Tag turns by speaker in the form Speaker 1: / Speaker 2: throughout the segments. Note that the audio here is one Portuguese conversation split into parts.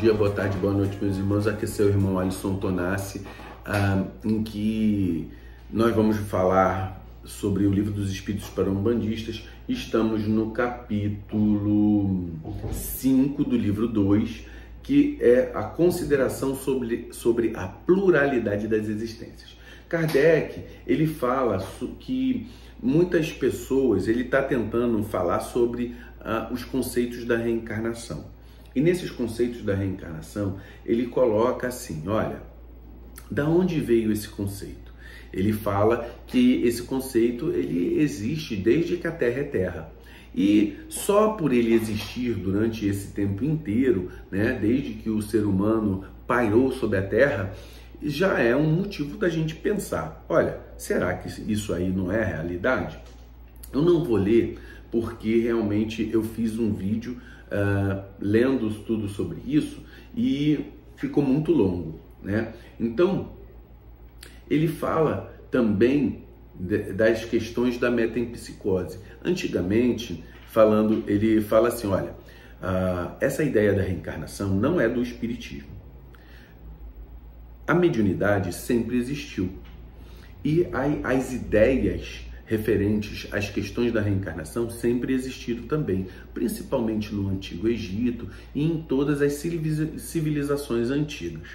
Speaker 1: dia, boa tarde, boa noite, meus irmãos. Aqui é seu irmão Alisson Tonassi, em que nós vamos falar sobre o Livro dos Espíritos para Umbandistas. Estamos no capítulo 5 do livro 2, que é a consideração sobre a pluralidade das existências. Kardec, ele fala que muitas pessoas, ele está tentando falar sobre os conceitos da reencarnação. E nesses conceitos da reencarnação, ele coloca assim, olha, da onde veio esse conceito? Ele fala que esse conceito ele existe desde que a Terra é Terra. E só por ele existir durante esse tempo inteiro, né, desde que o ser humano pairou sobre a Terra, já é um motivo da gente pensar, olha, será que isso aí não é realidade? Eu não vou ler porque realmente eu fiz um vídeo lendo tudo sobre isso e ficou muito longo, né? Então, ele fala também das questões da metempsicose. Antigamente, ele fala assim, olha, essa ideia da reencarnação não é do espiritismo. A mediunidade sempre existiu. E as ideias referentes às questões da reencarnação sempre existiram também, principalmente no Antigo Egito e em todas as civilizações antigas.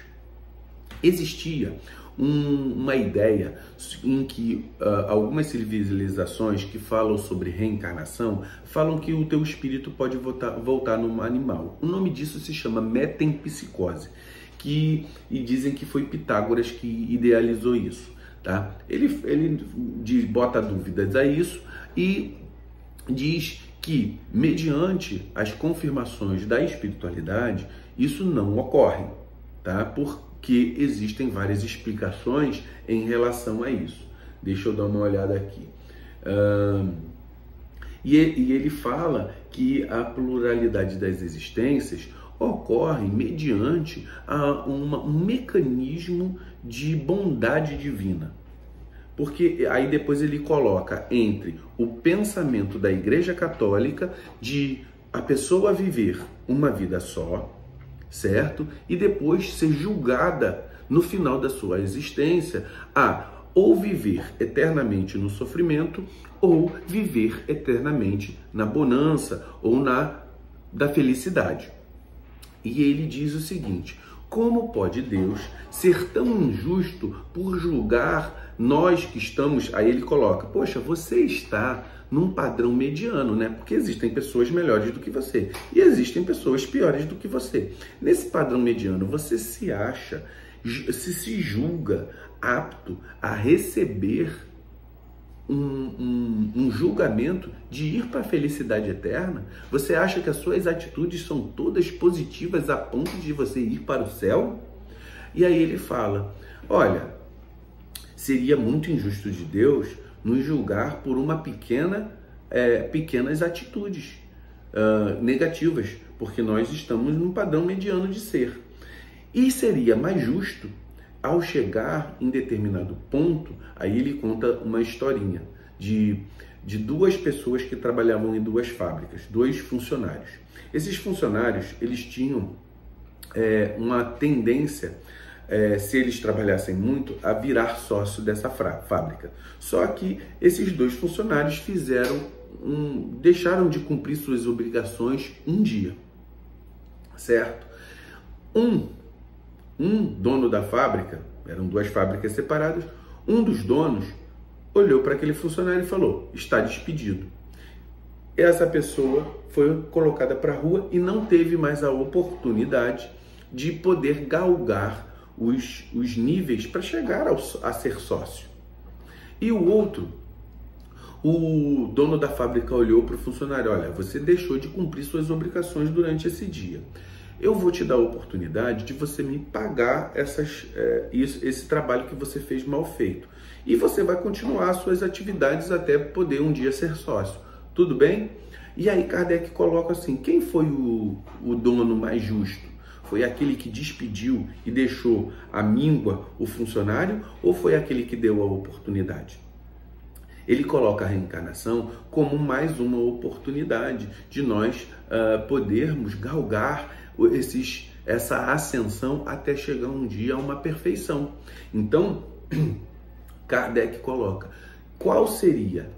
Speaker 1: Existia uma ideia em que algumas civilizações que falam sobre reencarnação falam que o teu espírito pode voltar num animal. O nome disso se chama metempsicose, e dizem que foi Pitágoras que idealizou isso. Tá? Ele bota dúvidas a isso e diz que, mediante as confirmações da espiritualidade, isso não ocorre, tá? Porque existem várias explicações em relação a isso. Deixa eu dar uma olhada aqui. E ele fala que a pluralidade das existências ocorre mediante um mecanismo de bondade divina. Porque aí depois ele coloca entre o pensamento da Igreja Católica de a pessoa viver uma vida só, certo? E depois ser julgada no final da sua existência ou viver eternamente no sofrimento ou viver eternamente na bonança ou da felicidade. E ele diz o seguinte, como pode Deus ser tão injusto por julgar nós que estamos... Aí ele coloca, poxa, você está num padrão mediano, né? Porque existem pessoas melhores do que você e existem pessoas piores do que você. Nesse padrão mediano, você se julga apto a receber um julgamento de ir para a felicidade eterna? Você acha que as suas atitudes são todas positivas a ponto de você ir para o céu? E aí ele fala, olha, seria muito injusto de Deus nos julgar por pequenas atitudes negativas, porque nós estamos num padrão mediano de ser. E seria mais justo ao chegar em determinado ponto, aí ele conta uma historinha de duas pessoas que trabalhavam em duas fábricas, dois funcionários. Esses funcionários, eles tinham uma tendência, se eles trabalhassem muito, a virar sócio dessa fábrica. Só que esses dois funcionários deixaram de cumprir suas obrigações um dia, certo? Um dono da fábrica, eram duas fábricas separadas, um dos donos olhou para aquele funcionário e falou, está despedido. Essa pessoa foi colocada para a rua e não teve mais a oportunidade de poder galgar os níveis para chegar a ser sócio. E o outro, o dono da fábrica olhou para o funcionário, olha, você deixou de cumprir suas obrigações durante esse dia. Eu vou te dar a oportunidade de você me pagar esse trabalho que você fez mal feito. E você vai continuar suas atividades até poder um dia ser sócio. Tudo bem? E aí Kardec coloca assim, quem foi o dono mais justo? Foi aquele que despediu e deixou à míngua o funcionário ou foi aquele que deu a oportunidade? Ele coloca a reencarnação como mais uma oportunidade de nós podermos galgar essa ascensão até chegar um dia a uma perfeição. Então, Kardec coloca, qual seria?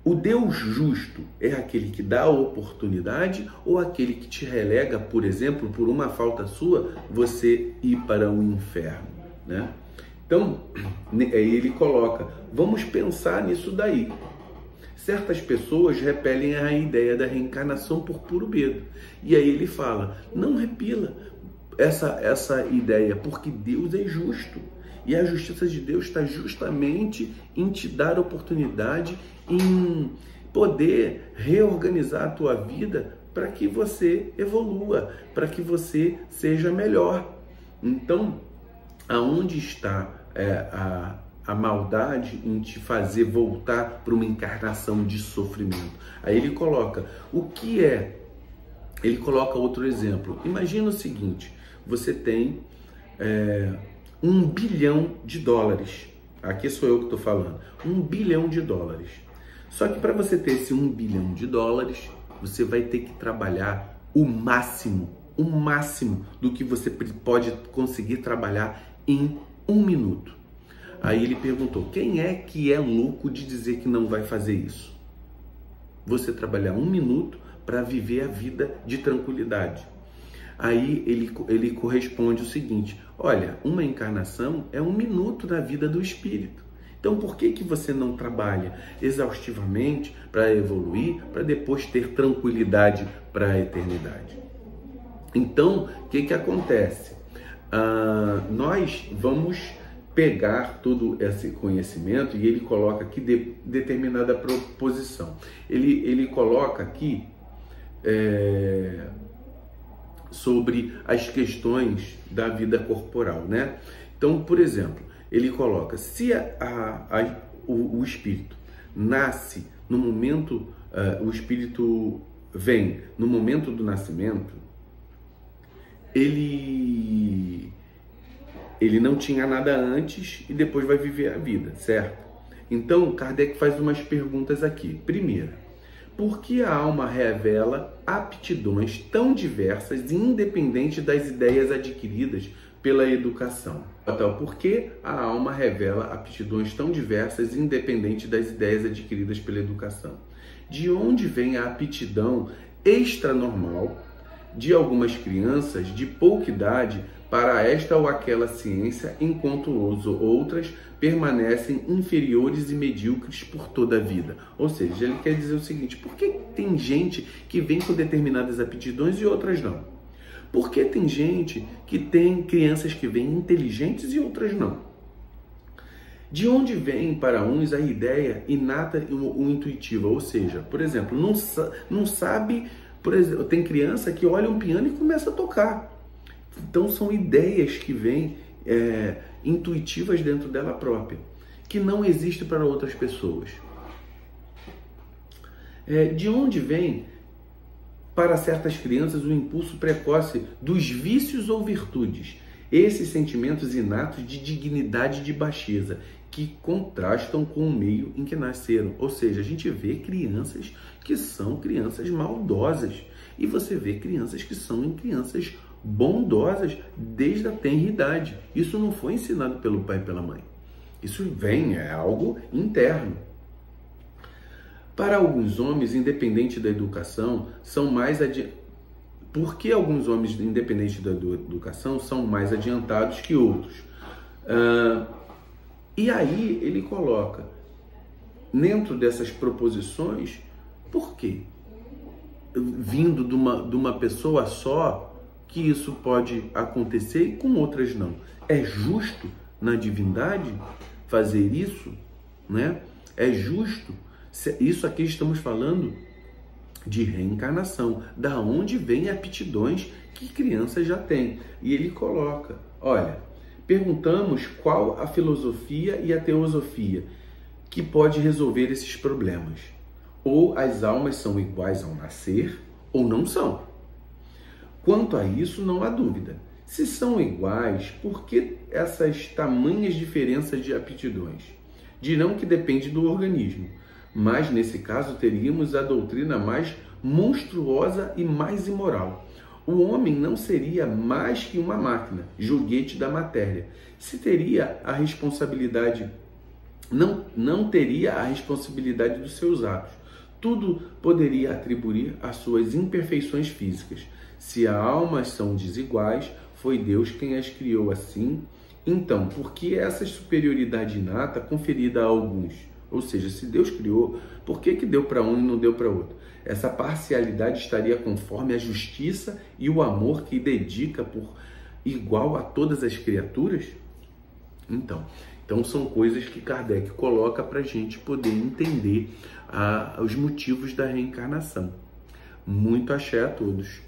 Speaker 1: O Deus justo é aquele que dá a oportunidade ou aquele que te relega, por exemplo, por uma falta sua, você ir para o inferno, né? Então, ele coloca, vamos pensar nisso daí. Certas pessoas repelem a ideia da reencarnação por puro medo. E aí ele fala, não repila essa ideia, porque Deus é justo. E a justiça de Deus está justamente em te dar oportunidade, em poder reorganizar a tua vida para que você evolua, para que você seja melhor. Então, aonde está a maldade em te fazer voltar para uma encarnação de sofrimento? Aí ele coloca, o que é? Ele coloca outro exemplo. Imagina o seguinte, você tem $1 bilhão. Aqui sou eu que estou falando. $1 bilhão. Só que para você ter esse $1 bilhão, você vai ter que trabalhar o máximo do que você pode conseguir trabalhar em 1 minuto. Aí ele perguntou, quem é que é louco de dizer que não vai fazer isso? Você trabalhar 1 minuto para viver a vida de tranquilidade. Aí ele corresponde o seguinte, olha, uma encarnação é 1 minuto na vida do espírito. Então por que você não trabalha exaustivamente para evoluir, para depois ter tranquilidade para a eternidade? Então, o que acontece? Nós vamos pegar todo esse conhecimento e ele coloca aqui determinada proposição. Ele coloca aqui sobre as questões da vida corporal, né? Então, por exemplo, ele coloca, se o espírito nasce no momento, o espírito vem no momento do nascimento, ele não tinha nada antes e depois vai viver a vida, certo? Então, Kardec faz umas perguntas aqui. Primeira, por que a alma revela aptidões tão diversas e independentes das ideias adquiridas pela educação? Então, por que a alma revela aptidões tão diversas e independentes das ideias adquiridas pela educação? De onde vem a aptidão extranormal de algumas crianças de pouca idade para esta ou aquela ciência, enquanto outras permanecem inferiores e medíocres por toda a vida? Ou seja, ele quer dizer o seguinte, por que tem gente que vem com determinadas aptidões e outras não? Por que tem gente que tem crianças que vêm inteligentes e outras não? De onde vem para uns a ideia inata ou intuitiva? Ou seja, por exemplo, não sabe, por exemplo, tem criança que olha um piano e começa a tocar. Então são ideias que vêm intuitivas dentro dela própria, que não existem para outras pessoas. De onde vem para certas crianças o impulso precoce dos vícios ou virtudes? Esses sentimentos inatos de dignidade e de baixeza, que contrastam com o meio em que nasceram. Ou seja, a gente vê crianças que são crianças maldosas e você vê crianças que são crianças bondosas desde a tenra idade. Isso não foi ensinado pelo pai e pela mãe. Isso é algo interno. Para alguns homens, independente da educação, são mais Por que alguns homens, independente da educação, são mais adiantados que outros? E aí ele coloca, dentro dessas proposições, por quê? Vindo de uma pessoa só, que isso pode acontecer e com outras não. É justo na divindade fazer isso, né? É justo. Isso aqui estamos falando de reencarnação, da onde vem aptidões que crianças já têm. E ele coloca, olha, perguntamos qual a filosofia e a teosofia que pode resolver esses problemas. Ou as almas são iguais ao nascer, ou não são. Quanto a isso, não há dúvida. Se são iguais, por que essas tamanhas diferenças de aptidões? Dirão que depende do organismo, mas nesse caso teríamos a doutrina mais monstruosa e mais imoral. O homem não seria mais que uma máquina, joguete da matéria. Se teria a responsabilidade, não teria a responsabilidade dos seus atos. Tudo poderia atribuir às suas imperfeições físicas. Se as almas são desiguais, foi Deus quem as criou assim. Então, por que essa superioridade inata conferida a alguns? Ou seja, se Deus criou, por que deu para um e não deu para outro? Essa parcialidade estaria conforme a justiça e o amor que dedica por igual a todas as criaturas? Então são coisas que Kardec coloca para a gente poder entender os motivos da reencarnação. Muito axé a todos.